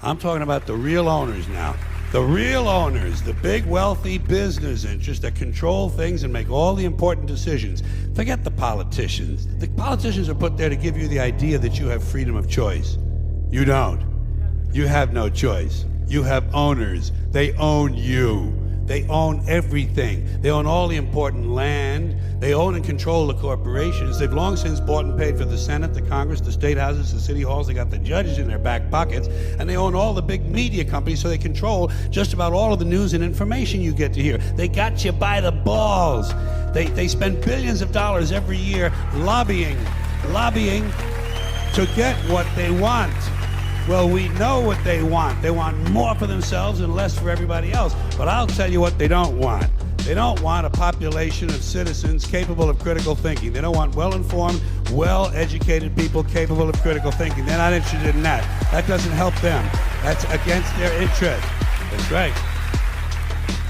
I'm talking about the real owners now. The real owners, the big wealthy business interests that control things and make all the important decisions. Forget the politicians. The politicians are put there to give you the idea that you have freedom of choice. You don't. You have no choice. You have owners. They own you. They own everything. They own all the important land. They own and control the corporations. They've long since bought and paid for the Senate, the Congress, the state houses, the city halls. They got the judges in their back pockets. And they own all the big media companies, so they control just about all of the news and information you get to hear. They got you by the balls. They spend billions of dollars every year lobbying to get what they want. Well, we know what they want. They want more for themselves and less for everybody else. But I'll tell you what they don't want. They don't want a population of citizens capable of critical thinking. They don't want well-informed, well-educated people capable of critical thinking. They're not interested in that. That doesn't help them. That's against their interest. That's right.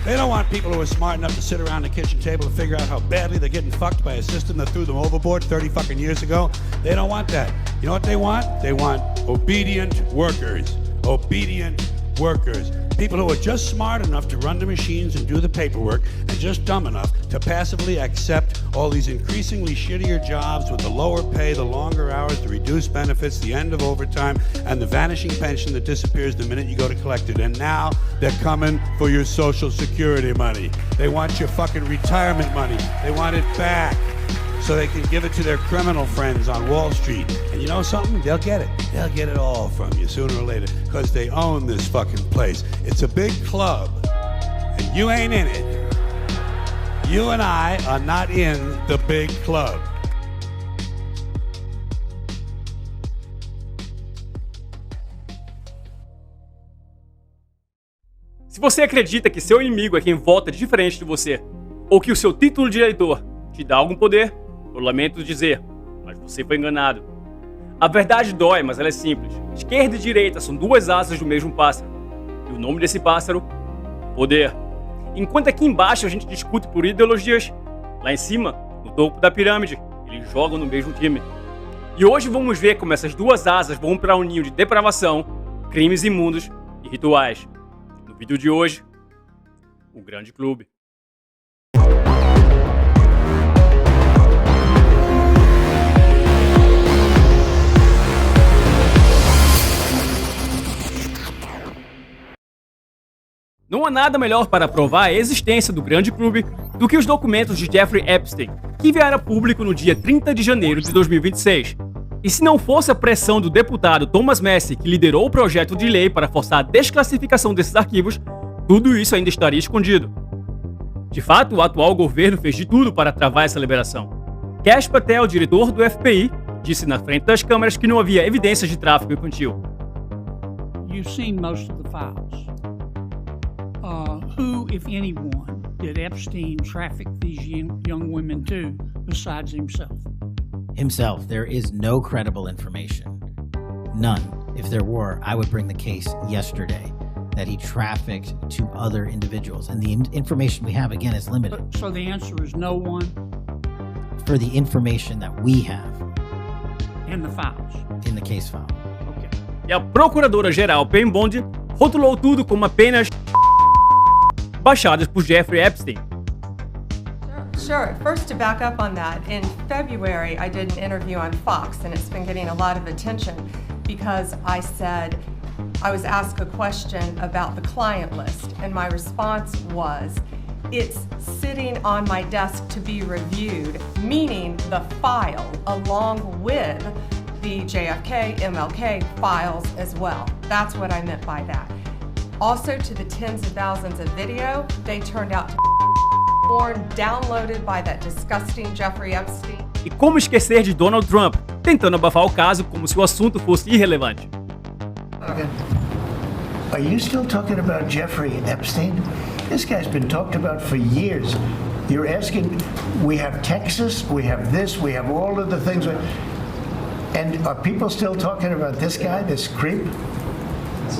They don't want people who are smart enough to sit around the kitchen table to figure out how badly they're getting fucked by a system that threw them overboard 30 fucking years ago. They don't want that. You know what they want? They want obedient workers. Obedient workers. People who are just smart enough to run the machines and do the paperwork and just dumb enough to passively accept all these increasingly shittier jobs with the lower pay, the longer hours, the reduced benefits, the end of overtime, and the vanishing pension that disappears the minute you go to collect it. And now they're coming for your Social Security money. They want your fucking retirement money. They want it back so they can give it to their criminal friends on Wall Street. And you know something? They'll get it. They'll get it all from you sooner or later because they own this fucking place. It's a big club, and you ain't in it. You and I are not in the big club. Se você acredita que seu inimigo é quem vota diferente de você, ou que o seu título de eleitor te dá algum poder, eu lamento dizer, mas você foi enganado. A verdade dói, mas ela é simples. Esquerda e direita são duas asas do mesmo pássaro. E o nome desse pássaro? Poder. Enquanto aqui embaixo a gente discute por ideologias, lá em cima, no topo da pirâmide, eles jogam no mesmo time. E hoje vamos ver como essas duas asas vão para um ninho de depravação, crimes imundos e rituais. No vídeo de hoje, o Grande Clube. Não há nada melhor para provar a existência do Grande Clube do que os documentos de Jeffrey Epstein, que vieram a público no dia 30 de janeiro de 2026. E se não fosse a pressão do deputado Thomas Massie, que liderou o projeto de lei para forçar a desclassificação desses arquivos, tudo isso ainda estaria escondido. De fato, o atual governo fez de tudo para travar essa liberação. Kash Patel, diretor do FBI, disse na frente das câmeras que não havia evidências de tráfico infantil. You've seen most of the files. Who, if anyone, did Epstein traffic these young women to, besides himself? Himself. There is no credible information. None. If there were, I would bring the case yesterday that he trafficked to other individuals. And the information we have, again, is limited. So the answer is no one? For the information that we have. In the files? In the case file. Okay. E a procuradora-geral Pam Bondi rotulou tudo como apenas baixadas por Jeffrey Epstein. Sure. First, to back up on that, in February, I did an interview on Fox, and it's been getting a lot of attention because I said I was asked a question about the client list, and my response was, it's sitting on my desk to be reviewed, meaning the file along with the JFK, MLK files as well. That's what I meant by that. Also, to the tens of thousands of video, they turned out to be porn downloaded by that disgusting Jeffrey Epstein. E como esquecer de Donald Trump, tentando abafar o caso como se o assunto fosse irrelevante. Are you still talking about Jeffrey Epstein? This guy's been talked about for years. You're asking, we have Texas, we have this, we have all of the things. And are people still talking about this guy, this creep?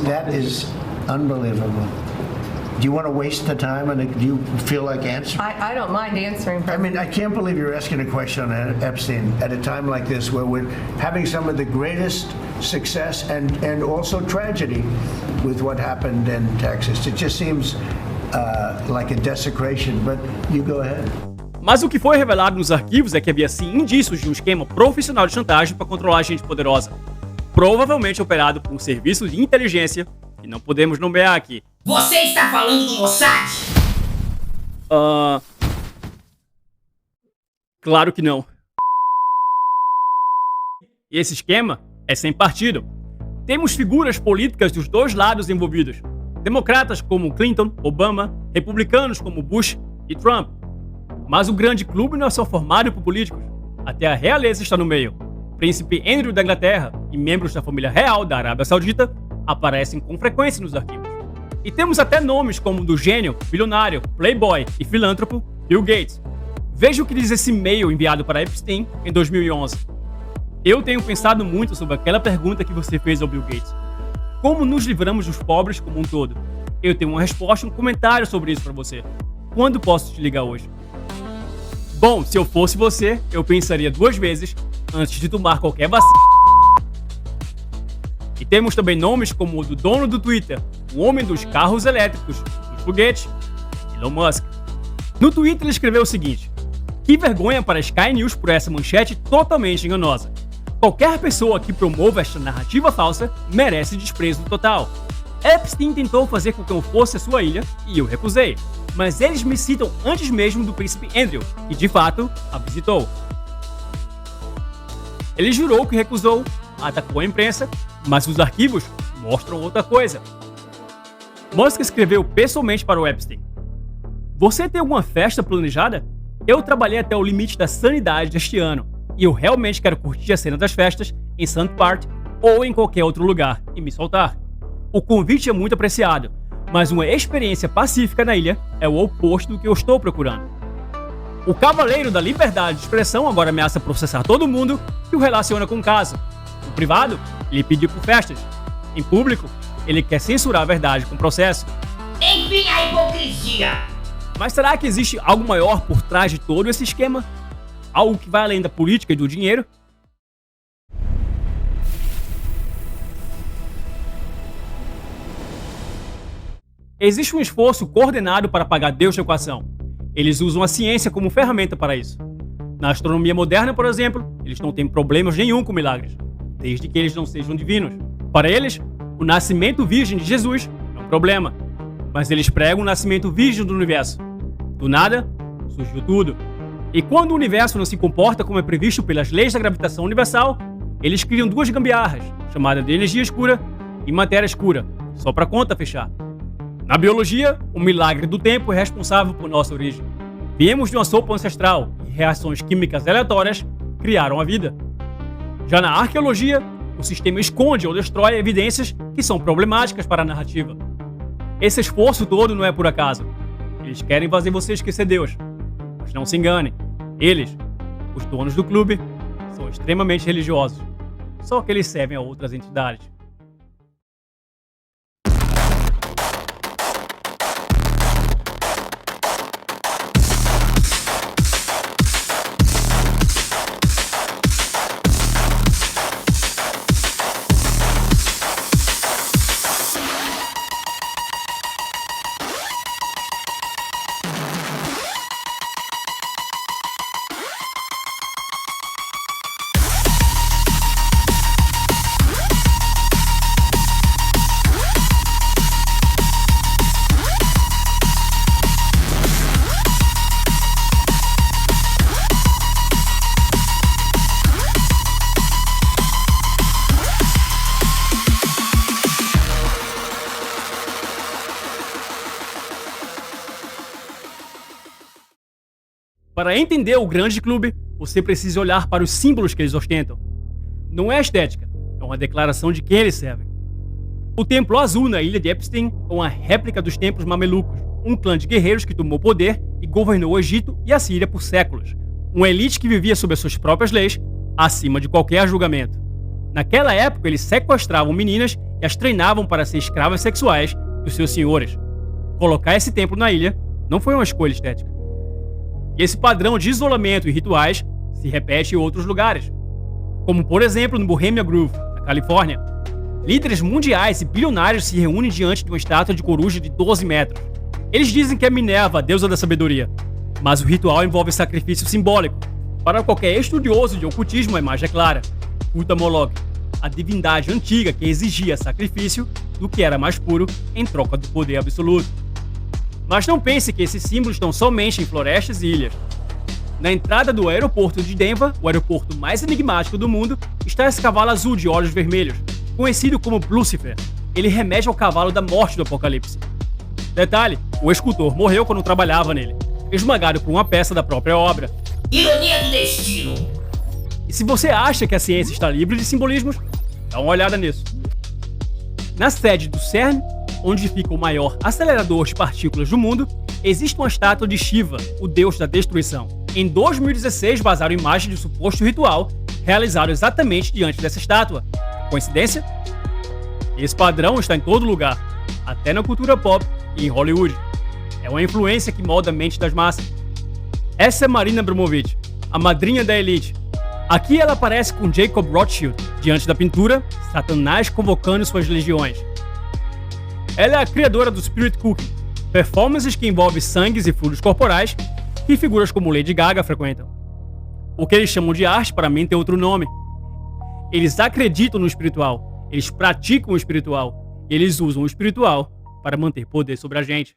That is unbelievable. Do you want to waste the time, and do you feel like answering? I don't mind answering. I mean, I can't believe you're asking a question on Epstein at a time like this, where we're having some of the greatest success and also tragedy with what happened in Texas. It just seems like a desecration, but you go ahead. Mas o que foi revelado nos arquivos é que havia sim indícios de um esquema profissional de chantagem para controlar a gente poderosa, provavelmente operado por um serviço de inteligência que não podemos nomear aqui. Você está falando do Mossad? Claro que não. E esse esquema é sem partido. Temos figuras políticas dos dois lados envolvidos. Democratas como Clinton, Obama, republicanos como Bush e Trump. Mas o grande clube não é só formado por políticos. Até a realeza está no meio. Príncipe Andrew da Inglaterra e membros da família real da Arábia Saudita aparecem com frequência nos arquivos. E temos até nomes como o do gênio, bilionário, playboy e filântropo Bill Gates. Veja o que diz esse e-mail enviado para Epstein em 2011. Eu tenho pensado muito sobre aquela pergunta que você fez ao Bill Gates. Como nos livramos dos pobres como um todo? Eu tenho uma resposta e um comentário sobre isso para você. Quando posso te ligar hoje? Bom, se eu fosse você, eu pensaria 2 vezes antes de tomar qualquer vacina. E temos também nomes como o do dono do Twitter, o homem dos carros elétricos, dos foguetes, Elon Musk. No Twitter ele escreveu o seguinte: que vergonha para a Sky News por essa manchete totalmente enganosa. Qualquer pessoa que promova esta narrativa falsa merece desprezo total. Epstein tentou fazer com que eu fosse a sua ilha e eu recusei. Mas eles me citam antes mesmo do príncipe Andrew, que de fato a visitou. Ele jurou que recusou, atacou a imprensa, mas os arquivos mostram outra coisa. Musk escreveu pessoalmente para o Epstein: você tem alguma festa planejada? Eu trabalhei até o limite da sanidade deste ano, e eu realmente quero curtir a cena das festas em St. Part ou em qualquer outro lugar e me soltar. O convite é muito apreciado, mas uma experiência pacífica na ilha é o oposto do que eu estou procurando. O cavaleiro da liberdade de expressão agora ameaça processar todo mundo que o relaciona com o caso. No privado, ele pediu por festas. Em público, ele quer censurar a verdade com o processo. Enfim, a hipocrisia! Mas será que existe algo maior por trás de todo esse esquema? Algo que vai além da política e do dinheiro? Existe um esforço coordenado para apagar Deus da equação. Eles usam a ciência como ferramenta para isso. Na astronomia moderna, por exemplo, eles não têm problemas nenhum com milagres, desde que eles não sejam divinos. Para eles, o nascimento virgem de Jesus é um problema, mas eles pregam o nascimento virgem do universo. Do nada, surgiu tudo. E quando o universo não se comporta como é previsto pelas leis da gravitação universal, eles criam 2 gambiarras, chamadas de energia escura e matéria escura, só para a conta fechar. Na biologia, o milagre do tempo é responsável por nossa origem. Viemos de uma sopa ancestral e reações químicas aleatórias criaram a vida. Já na arqueologia, o sistema esconde ou destrói evidências que são problemáticas para a narrativa. Esse esforço todo não é por acaso. Eles querem fazer você esquecer Deus. Mas não se enganem. Eles, os donos do clube, são extremamente religiosos. Só que eles servem a outras entidades. Para entender o grande clube, você precisa olhar para os símbolos que eles ostentam. Não é estética, é uma declaração de quem eles servem. O Templo Azul na ilha de Epstein é uma réplica dos templos mamelucos, um clã de guerreiros que tomou poder e governou o Egito e a Síria por séculos. Uma elite que vivia sob as suas próprias leis, acima de qualquer julgamento. Naquela época, eles sequestravam meninas e as treinavam para ser escravas sexuais dos seus senhores. Colocar esse templo na ilha não foi uma escolha estética. E esse padrão de isolamento e rituais se repete em outros lugares, como por exemplo no Bohemian Grove, na Califórnia. Líderes mundiais e bilionários se reúnem diante de uma estátua de coruja de 12 metros. Eles dizem que é Minerva, a deusa da sabedoria, mas o ritual envolve sacrifício simbólico. Para qualquer estudioso de ocultismo, a imagem é clara. Culto a Moloch, a divindade antiga que exigia sacrifício do que era mais puro em troca do poder absoluto. Mas não pense que esses símbolos estão somente em florestas e ilhas. Na entrada do aeroporto de Denver, o aeroporto mais enigmático do mundo, está esse cavalo azul de olhos vermelhos, conhecido como Lucifer. Ele remete ao cavalo da morte do Apocalipse. Detalhe, o escultor morreu quando trabalhava nele, esmagado por uma peça da própria obra. Ironia do destino. E se você acha que a ciência está livre de simbolismos, dá uma olhada nisso. Na sede do CERN, onde fica o maior acelerador de partículas do mundo, existe uma estátua de Shiva, o deus da destruição. Em 2016, vazaram imagens de suposto ritual realizado exatamente diante dessa estátua. Coincidência? Esse padrão está em todo lugar, até na cultura pop e em Hollywood. É uma influência que molda a mente das massas. Essa é Marina Abramović, a madrinha da elite. Aqui ela aparece com Jacob Rothschild, diante da pintura Satanás convocando suas legiões. Ela é a criadora do Spirit Cooking, performances que envolvem sangues e fluidos corporais que figuras como Lady Gaga frequentam. O que eles chamam de arte, para mim, tem outro nome. Eles acreditam no espiritual, eles praticam o espiritual, e eles usam o espiritual para manter poder sobre a gente.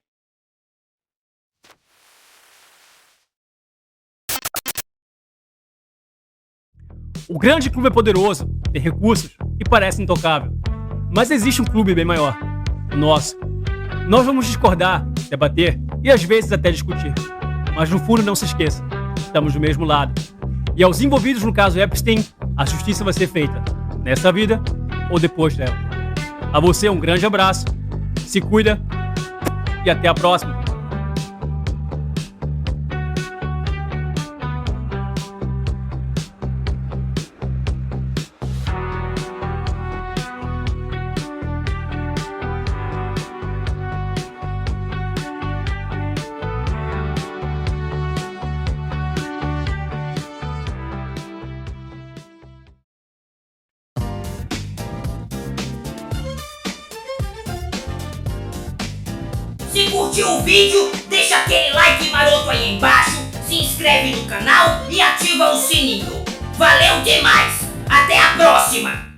O grande clube é poderoso, tem recursos e parece intocável. Mas existe um clube bem maior, o nosso. Nós vamos discordar, debater e às vezes até discutir. Mas no fundo não se esqueça, estamos do mesmo lado. E aos envolvidos no caso Epstein, a justiça vai ser feita, nessa vida ou depois dela. A você um grande abraço, se cuida e até a próxima. Se curtiu o vídeo, deixa aquele like maroto aí embaixo, se inscreve no canal e ativa o sininho. Valeu demais! Até a próxima!